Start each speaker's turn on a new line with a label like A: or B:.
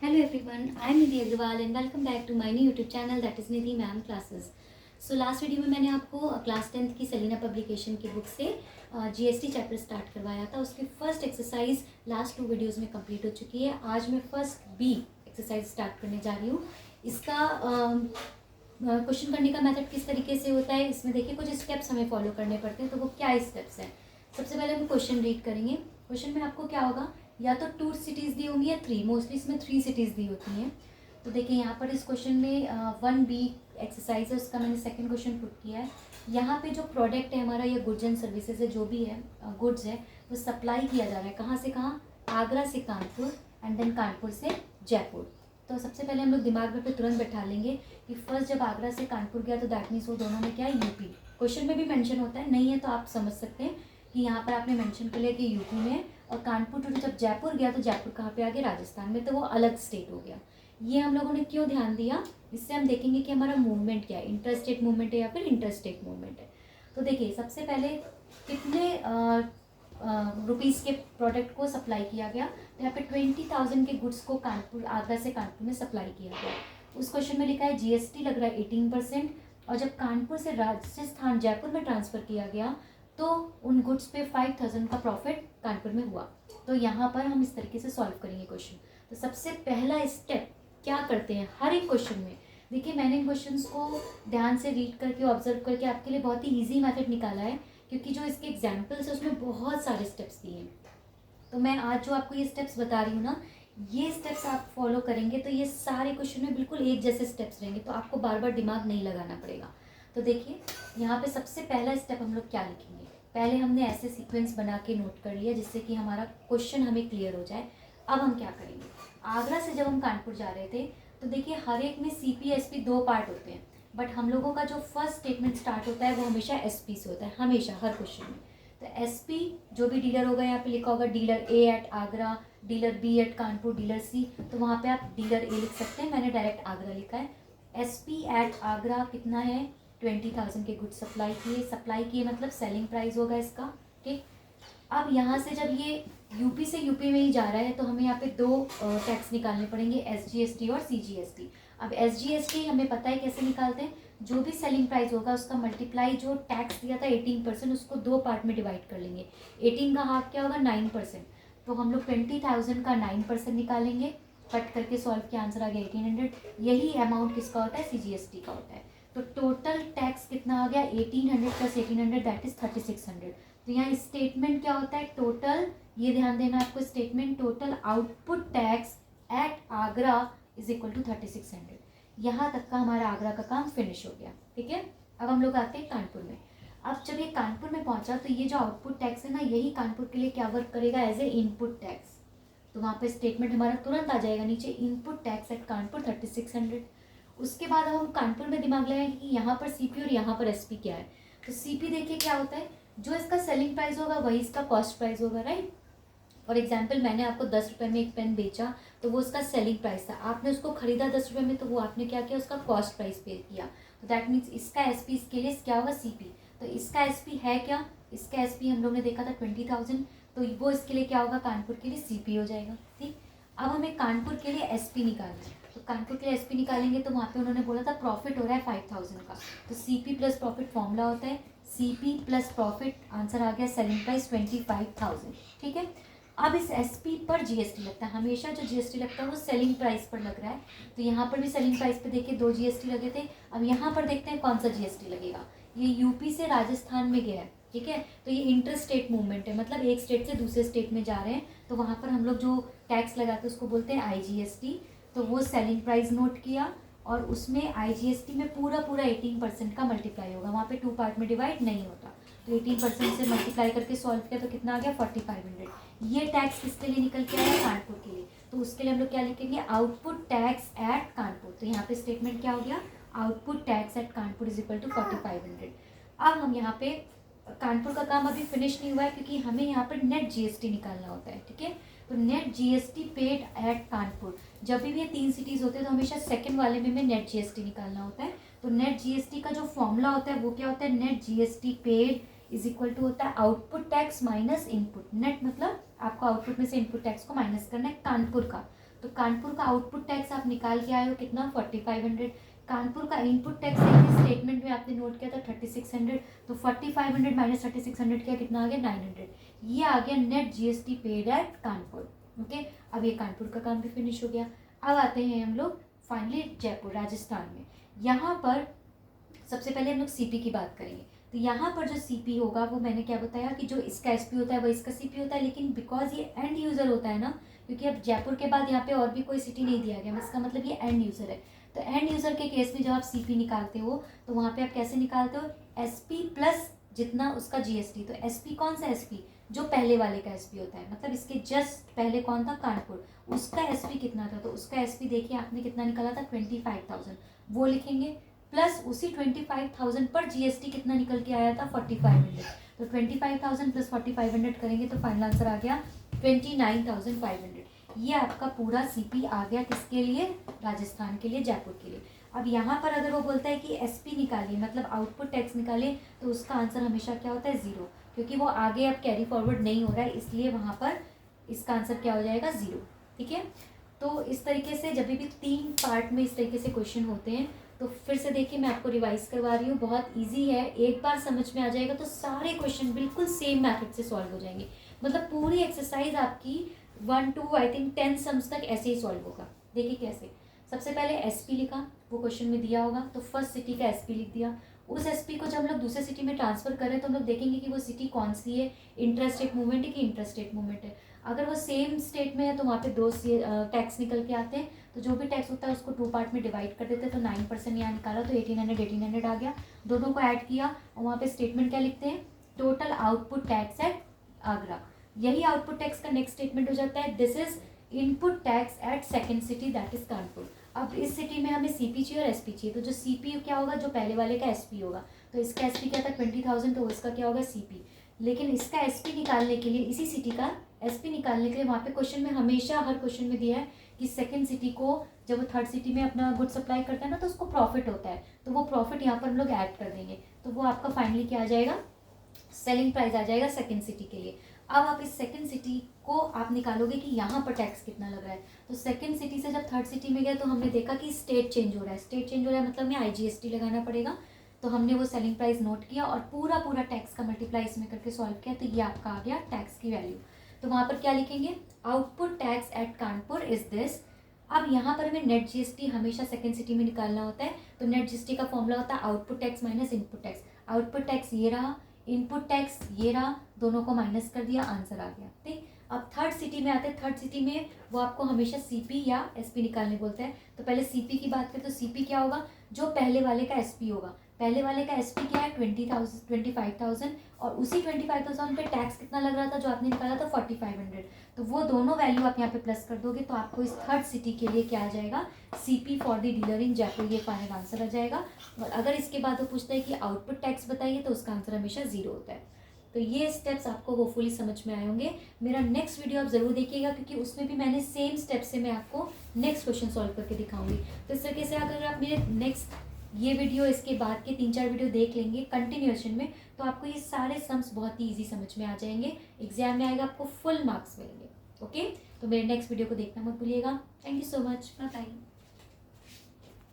A: Hello everyone, I am Nidhi Agrawal and welcome back to my new YouTube channel that is Nidhi Ma'am Classes. So last video में मैंने आपको class 10th की Selina publication की book से GST chapter start करवाया था. उसकी first exercise last 2 videos में कंप्लीट हो चुकी है. आज मैं फर्स्ट बी एक्सरसाइज स्टार्ट करने जा रही हूँ. इसका क्वेश्चन करने का मेथड किस तरीके से होता है, इसमें देखिए कुछ स्टेप्स हमें फॉलो करने पड़ते हैं. तो वो क्या स्टेप्स हैं? सबसे पहले हम क्वेश्चन रीड करेंगे. क्वेश्चन में आपको क्या होगा, या तो 2 सिटीज़ दी होंगी या 3, मोस्टली इसमें 3 सिटीज़ दी होती हैं. तो देखिए यहाँ पर इस क्वेश्चन में 1B एक्सरसाइज है, उसका मैंने सेकंड क्वेश्चन पुट किया है. यहाँ पे जो प्रोडक्ट है हमारा, ये गुड्स एंड सर्विसेज है, जो भी है गुड्स है, वो सप्लाई किया जा रहा है कहाँ से कहाँ, आगरा से कानपुर एंड देन कानपुर से जयपुर. तो सबसे पहले हम लोग दिमाग में पे तुरंत बैठा लेंगे कि फर्स्ट जब आगरा से कानपुर गया तो दैट मीन्स वो दोनों में क्या है, यूपी. क्वेश्चन में भी मेंशन होता है, नहीं है तो आप समझ सकते हैं कि यहाँ पर आपने मेंशन कर लिया कि यूपी में. और कानपुर टू जब जयपुर गया तो जयपुर कहाँ पे आ गया, राजस्थान में, तो वो अलग स्टेट हो गया. ये हम लोगों ने क्यों ध्यान दिया, इससे हम देखेंगे कि हमारा मूवमेंट क्या है, इंटर स्टेट मूवमेंट है या फिर इंटर स्टेट मूवमेंट है. तो देखिए सबसे पहले कितने रुपीज़ के प्रोडक्ट को सप्लाई किया गया, तो यहाँ पे 20,000 के गुड्स को कानपुर, आगरा से कानपुर में सप्लाई किया गया. उस क्वेश्चन में लिखा है जीएसटी लग रहा है 18%. और जब कानपुर से राजस्थान जयपुर में ट्रांसफ़र किया गया तो उन गुड्स पे 5,000 का प्रॉफिट कानपुर में हुआ. तो यहाँ पर हम इस तरीके से सॉल्व करेंगे क्वेश्चन. तो सबसे पहला स्टेप क्या करते हैं हर एक क्वेश्चन में, देखिए मैंने इन क्वेश्चंस को ध्यान से रीड करके ऑब्जर्व करके आपके लिए बहुत ही ईजी मेथड निकाला है, क्योंकि जो इसके एग्जाम्पल्स है उसमें बहुत सारे स्टेप्स दिए हैं. तो मैं आज जो आपको ये स्टेप्स बता रही हूँ ना, ये स्टेप्स आप फॉलो करेंगे तो ये सारे क्वेश्चन में बिल्कुल एक जैसे स्टेप्स रहेंगे, तो आपको बार बार दिमाग नहीं लगाना पड़ेगा. तो देखिए यहाँ पे सबसे पहला स्टेप हम लोग क्या लिखेंगे, पहले हमने ऐसे सीक्वेंस बना के नोट कर लिया जिससे कि हमारा क्वेश्चन हमें क्लियर हो जाए. अब हम क्या करेंगे, आगरा से जब हम कानपुर जा रहे थे तो देखिए हर एक में सीपी एसपी 2 पार्ट होते हैं, बट हम लोगों का जो फर्स्ट स्टेटमेंट स्टार्ट होता है वो हमेशा एसपी से होता है, हमेशा हर क्वेश्चन में. तो एसपी जो भी डीलर होगा, यहाँ पे लिखा होगा dealer A at Agra, dealer B at Kanpur, dealer C, तो वहाँ पे आप डीलर ए लिख सकते हैं, मैंने डायरेक्ट आगरा लिखा है. एसपी एट आगरा कितना है, 20,000 के गुड्स सप्लाई किए मतलब सेलिंग प्राइस होगा इसका. ठीक, अब यहाँ से जब ये यूपी से यूपी में ही जा रहा है तो हमें यहाँ पे 2 टैक्स निकालने पड़ेंगे, एसजीएसटी और सीजीएसटी. अब एसजीएसटी हमें पता है कैसे निकालते हैं, जो भी सेलिंग प्राइस होगा उसका मल्टीप्लाई जो टैक्स दिया था 18%, उसको 2 पार्ट में डिवाइड कर लेंगे. 18 का हाफ क्या होगा, 9%. तो हम लोग 20,000 का 9% निकालेंगे, कट करके सॉल्व किया, आंसर आ गया 1800. यही अमाउंट किसका होता है, सीजीएसटी का होता है. तो टोटल टैक्स कितना आ गया, 1800 प्लस 1800 दैट इज 3600. तो यहाँ स्टेटमेंट क्या होता है, टोटल, ये ध्यान देना आपको, statement total output tax at Agra is equal to 3600. यहाँ तक का हमारा आगरा का काम फिनिश हो गया. ठीक है, अब हम लोग आते हैं कानपुर में. अब जब ये कानपुर में पहुंचा तो ये जो आउटपुट टैक्स है ना, यही कानपुर के लिए क्या वर्क करेगा, एज ए इनपुट टैक्स. तो वहाँ पे स्टेटमेंट हमारा तुरंत आ जाएगा नीचे, इनपुट टैक्स एट कानपुर 3600. उसके बाद अब हम कानपुर में दिमाग लगाएंगे कि यहाँ पर सीपी और यहाँ पर एसपी क्या है. तो सीपी देखिए क्या होता है, जो इसका सेलिंग प्राइस होगा वही इसका कॉस्ट प्राइस होगा, राइट. फॉर एग्जाम्पल मैंने आपको 10 रुपये में एक पेन बेचा तो वो उसका सेलिंग प्राइस था, आपने उसको खरीदा 10 रुपये में, तो वो आपने क्या किया, उसका कॉस्ट प्राइस पे किया. तो दैट मीन्स इसका एसपी इसके लिए क्या होगा, सीपी. तो इसका एसपी है क्या, इसका एसपी हम लोग ने देखा था 20,000, तो वो इसके लिए क्या होगा, कानपुर के लिए सीपी हो जाएगा. ठीक, अब हमें कानपुर के लिए एसपी निकालना है. तो कानपुर के लिए एसपी निकालेंगे तो वहाँ पे उन्होंने बोला था प्रॉफिट हो रहा है 5,000 का, तो सीपी प्लस प्रॉफिट फॉर्मूला होता है सीपी प्लस प्रॉफिट, आंसर आ गया सेलिंग प्राइस 25,000. ठीक है, अब इस एसपी पर जीएसटी लगता है, हमेशा जो जीएसटी लगता है वो सेलिंग प्राइस पर लग रहा है. तो यहाँ पर भी सेलिंग प्राइस पे देखिए 2 जीएसटी लगे थे. अब यहाँ पर देखते हैं कौन सा जीएसटी लगेगा. ये यूपी से राजस्थान में गया है, ठीक है, तो ये इंटर स्टेट मूवमेंट है, मतलब एक स्टेट से दूसरे स्टेट में जा रहे हैं, तो वहाँ पर हम लोग जो टैक्स लगाते हैं उसको बोलते हैं आईजीएसटी. तो वो सेलिंग प्राइस नोट किया और उसमें आईजीएसटी में पूरा 18% का मल्टीप्लाई होगा, वहाँ पे 2 पार्ट में डिवाइड नहीं होता. तो 18% से मल्टीप्लाई करके सॉल्व किया तो कितना आ गया, 4500. ये टैक्स किसके लिए निकल के आया, कानपुर के लिए. तो उसके लिए हम लोग क्या लिखेंगे, आउटपुट टैक्स एट कानपुर. तो यहाँ पे स्टेटमेंट क्या हो गया, output tax at Kanpur is equal to 4500. अब हम यहाँ पे कानपुर का काम अभी फिनिश नहीं हुआ है, क्योंकि हमें यहाँ पर नेट जीएसटी निकालना होता है. ठीक है, तो net GST paid at Kanpur, जब भी ये 3 सिटीज़ होते हैं तो हमेशा सेकंड वाले में नेट जीएसटी निकालना होता है. तो नेट जीएसटी का जो फॉर्मूला होता है वो क्या होता है, net GST paid is equal to होता है output tax minus input. Net मतलब आपको आउटपुट में से इनपुट टैक्स को माइनस करना है कानपुर का, तो कानपुर का आउटपुट टैक्स आप निकाल के आए हो कितना 4500। कानपुर का इनपुट टैक्स स्टेटमेंट में आपने नोट किया था 3600, तो 4500 माइनस 3600 क्या कितना आ गया 900। ये आ गया net GST paid at Kanpur. Okay, अब ये कानपुर का काम भी फिनिश हो गया। अब आते हैं हम लोग फाइनली जयपुर राजस्थान में। यहाँ पर सबसे पहले हम लोग सीपी की बात करेंगे। तो यहाँ पर जो सीपी होगा वो मैंने क्या बताया कि जो इसका एसपी होता है वो इसका सीपी होता है, लेकिन बिकॉज ये एंड यूज़र होता है ना, क्योंकि अब जयपुर के बाद यहाँ पे और भी कोई सिटी नहीं दिया गया, इसका मतलब ये एंड यूज़र है। तो एंड यूज़र के केस में जब आप सीपी निकालते हो तो वहाँ पे आप कैसे निकालते हो, एसपी प्लस जितना उसका जीएसटी। तो एसपी कौन सा एसपी, जो पहले वाले का एसपी होता है, मतलब इसके जस्ट पहले कौन था कानपुर, उसका एसपी कितना था, तो उसका एसपी देखिए आपने कितना निकाला था 25,000, वो लिखेंगे। प्लस उसी 25,000 पर जीएसटी कितना निकल के आया था 4500। तो 25,000 प्लस 4500 करेंगे तो फाइनल आंसर आ गया 29,500। ये आपका पूरा सीपी आ गया किसके लिए, राजस्थान के लिए, जयपुर के लिए। अब यहाँ पर अगर वो बोलता है कि एसपी निकालिए, मतलब आउटपुट टैक्स निकालिए, तो उसका आंसर हमेशा क्या होता है 0, क्योंकि वो आगे अब कैरी फॉरवर्ड नहीं हो रहा है, इसलिए वहाँ पर इसका आंसर क्या हो जाएगा 0। ठीक है, तो इस तरीके से जब भी 3 पार्ट में इस तरीके से क्वेश्चन होते हैं तो फिर से देखिए मैं आपको रिवाइज करवा रही हूँ, बहुत इजी है, एक बार समझ में आ जाएगा तो सारे क्वेश्चन बिल्कुल सेम मेथड से सॉल्व हो जाएंगे। मतलब पूरी एक्सरसाइज आपकी 1 to आई थिंक 10 सम्स तक ऐसे ही सॉल्व होगा। देखिए कैसे, सबसे पहले एसपी लिखा, वो क्वेश्चन में दिया होगा, तो फर्स्ट सिटी का एसपी लिख दिया। उस एसपी को जब हम लोग दूसरे सिटी में ट्रांसफर करें तो हम लोग देखेंगे कि वो सिटी कौन सी है, इंट्रास्टेट मूवमेंट है कि इंट्रास्टेट मूवमेंट है। अगर वो सेम स्टेट में है तो वहाँ पे 2 टैक्स निकल के आते हैं, तो जो भी टैक्स होता है उसको 2 पार्ट में डिवाइड कर देते हैं। तो 9% यहाँ निकाला तो 1800 आ गया, दोनों को ऐड किया और वहाँ पे स्टेटमेंट क्या लिखते हैं, total output tax at Agra. यही आउटपुट टैक्स का नेक्स्ट स्टेटमेंट हो जाता है, this is input tax at second city that is Kanpur. अब इस सिटी में हमें सीपी चाहिए और एसपी चाहिए, तो जो सीपी क्या होगा, जो पहले वाले का एसपी होगा, तो इसका एसपी क्या था 20,000, तो इसका क्या होगा सीपी। लेकिन इसका एसपी निकालने के लिए, इसी सिटी का एसपी निकालने के लिए वहाँ पे क्वेश्चन में हमेशा हर क्वेश्चन में दिया है कि सेकंड सिटी को जब वो थर्ड सिटी में अपना गुड सप्लाई करता है ना, तो उसको प्रॉफिट होता है, तो वो प्रॉफिट यहाँ पर हम लोग ऐड कर देंगे, तो वो आपका फाइनली क्या आ जाएगा, सेलिंग प्राइस आ जाएगा सेकंड सिटी के लिए। अब आप इस सेकंड सिटी को आप निकालोगे कि यहाँ पर टैक्स कितना लग रहा है। तो सेकंड सिटी से जब थर्ड सिटी में गया तो हमने देखा कि स्टेट चेंज हो रहा है, स्टेट चेंज हो रहा है मतलब में आईजीएसटी लगाना पड़ेगा, तो हमने वो सेलिंग प्राइस नोट किया और पूरा टैक्स का मल्टीप्लाई इसमें करके सॉल्व किया, तो ये आपका आ गया टैक्स की वैल्यू। तो वहाँ पर क्या लिखेंगे, output tax at Kanpur is this. अब यहाँ पर हमें नेट जीएसटी हमेशा सेकंड सिटी में निकालना होता है, तो नेट जीएसटी का फॉर्मूला होता है output tax minus input tax. Output tax ये रहा, इनपुट टैक्स ये रहा, दोनों को माइनस कर दिया, आंसर आ गया। ठीक, अब थर्ड सिटी में आते हैं, थर्ड सिटी में वो आपको हमेशा सीपी या एसपी निकालने बोलते हैं। तो पहले सीपी की बात करें तो सीपी क्या होगा, जो पहले वाले का एसपी होगा। पहले वाले का एसपी क्या है 25,000 और उसी 25,000 पे टैक्स कितना लग रहा था जो आपने निकाला था 4500, तो वो दोनों वैल्यू आप यहाँ पे प्लस कर दोगे तो आपको इस थर्ड सिटी के लिए क्या आ जाएगा, सीपी फॉर द डीलर इन जयपुर, ये फाइनल आंसर आ जाएगा। और अगर इसके बाद वो पूछता है कि आउटपुट टैक्स बताइए तो उसका आंसर हमेशा 0 होता है। तो ये स्टेप्स आपको होपफुली समझ में आए होंगे। मेरा नेक्स्ट वीडियो आप ज़रूर देखिएगा क्योंकि उसमें भी मैंने सेम स्टेप से मैं आपको नेक्स्ट क्वेश्चन सॉल्व करके दिखाऊंगी। तो इस तरीके से अगर आप मेरे नेक्स्ट ये वीडियो इसके बाद के 3-4 वीडियो देख लेंगे कंटिन्यूएशन में तो आपको ये सारे सम्स बहुत ही ईजी समझ में आ जाएंगे, एग्जाम में आएगा आपको फुल मार्क्स मिलेंगे। ओके, तो मेरे नेक्स्ट वीडियो को देखना मत भूलिएगा। Thank you so much, bye bye.